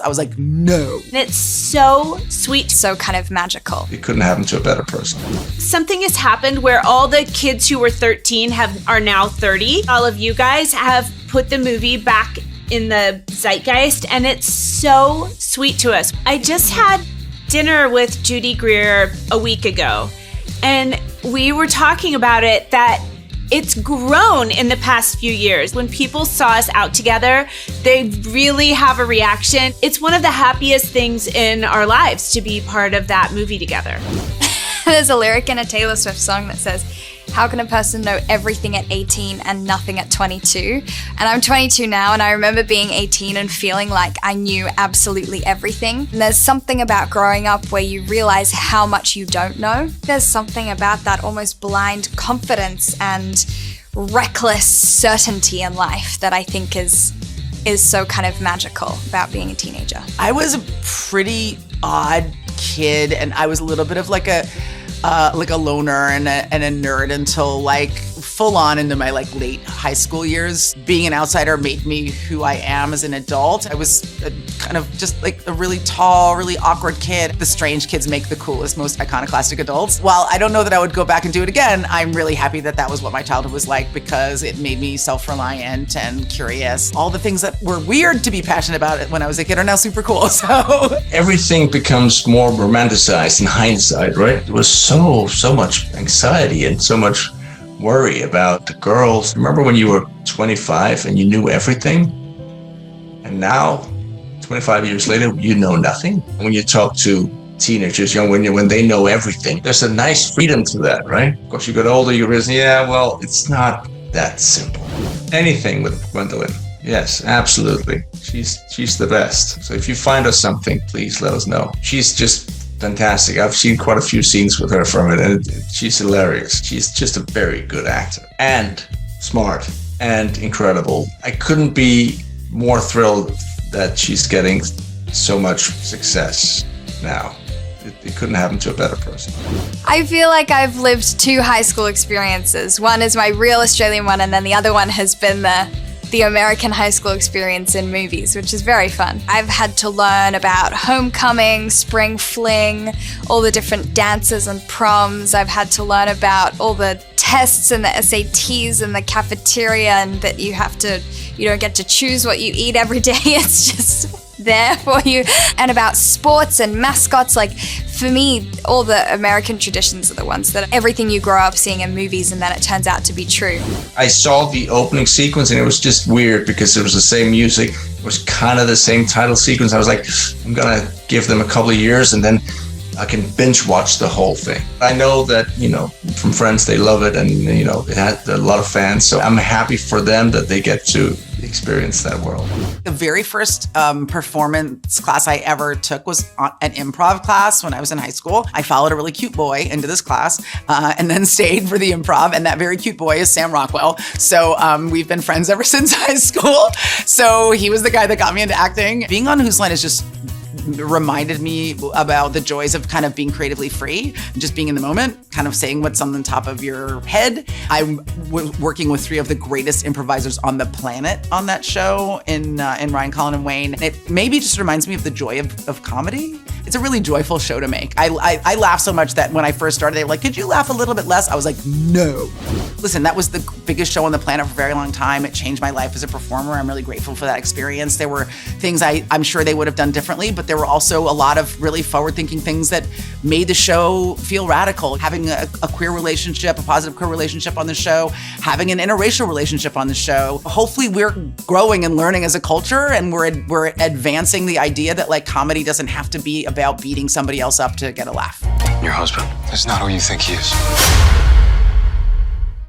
I was like, no. And it's so sweet, so kind of magical. It couldn't happen to a better person. Something has happened where all the kids who were 13 are now 30. All of you guys have put the movie back in the zeitgeist, and it's so sweet to us. I just had dinner with Judy Greer a week ago, and we were talking about it, that it's grown in the past few years. When people saw us out together, they really have a reaction. It's one of the happiest things in our lives to be part of that movie together. There's a lyric in a Taylor Swift song that says, how can a person know everything at 18 and nothing at 22? And I'm 22 now, and I remember being 18 and feeling like I knew absolutely everything. And there's something about growing up where you realize how much you don't know. There's something about that almost blind confidence and reckless certainty in life that I think is so kind of magical about being a teenager. I was a pretty odd kid, and I was a little bit of like a loner and a nerd until like full on into my like late high school years. Being an outsider made me who I am as an adult. I was kind of just like a really tall, really awkward kid. The strange kids make the coolest, most iconoclastic adults. While I don't know that I would go back and do it again, I'm really happy that that was what my childhood was like, because it made me self-reliant and curious. All the things that were weird to be passionate about when I was a kid are now super cool, so. Everything becomes more romanticized in hindsight, right? There was so much anxiety and so much worry about the girls. Remember when you were 25 and you knew everything? And now, 25 years later, you know nothing. When you talk to teenagers, when they know everything, there's a nice freedom to that, right? Of course, you get older, you realize, yeah, well, it's not that simple. Anything with Gwendoline. Yes, absolutely. She's the best. So if you find us something, please let us know. She's just fantastic. I've seen quite a few scenes with her from it, and she's hilarious. She's just a very good actor and smart and incredible. I couldn't be more thrilled that she's getting so much success now. It couldn't happen to a better person. I feel like I've lived two high school experiences. One is my real Australian one, and then the other one has been the American high school experience in movies, which is very fun. I've had to learn about homecoming, spring fling, all the different dances and proms. I've had to learn about all the tests and the SATs and the cafeteria, and that you don't get to choose what you eat every day. It's just there for you. And about sports and mascots. Like, for me, all the American traditions are the ones that everything you grow up seeing in movies, and then it turns out to be true. I saw the opening sequence and it was just weird because it was the same music. It was kind of the same title sequence. I was like, I'm gonna give them a couple of years and then I can binge watch the whole thing. I know that, from friends, they love it, and, it had a lot of fans. So I'm happy for them that they get to experience that world. The very first performance class I ever took was an improv class when I was in high school. I followed a really cute boy into this class and then stayed for the improv. And that very cute boy is Sam Rockwell. So we've been friends ever since high school. So he was the guy that got me into acting. Being on Whose Line is just reminded me about the joys of kind of being creatively free, just being in the moment, kind of saying what's on the top of your head. I'm working with three of the greatest improvisers on the planet on that show in Ryan, Colin, and Wayne. And it maybe just reminds me of the joy of comedy. It's a really joyful show to make. I laugh so much that when I first started, they were like, could you laugh a little bit less? I was like, no. Listen, that was the biggest show on the planet for a very long time. It changed my life as a performer. I'm really grateful for that experience. There were things I'm sure they would have done differently, but there were also a lot of really forward-thinking things that made the show feel radical. Having a queer relationship, a positive queer relationship on the show, having an interracial relationship on the show. Hopefully we're growing and learning as a culture, and we're advancing the idea that like comedy doesn't have to be about beating somebody else up to get a laugh. Your husband is not who you think he is.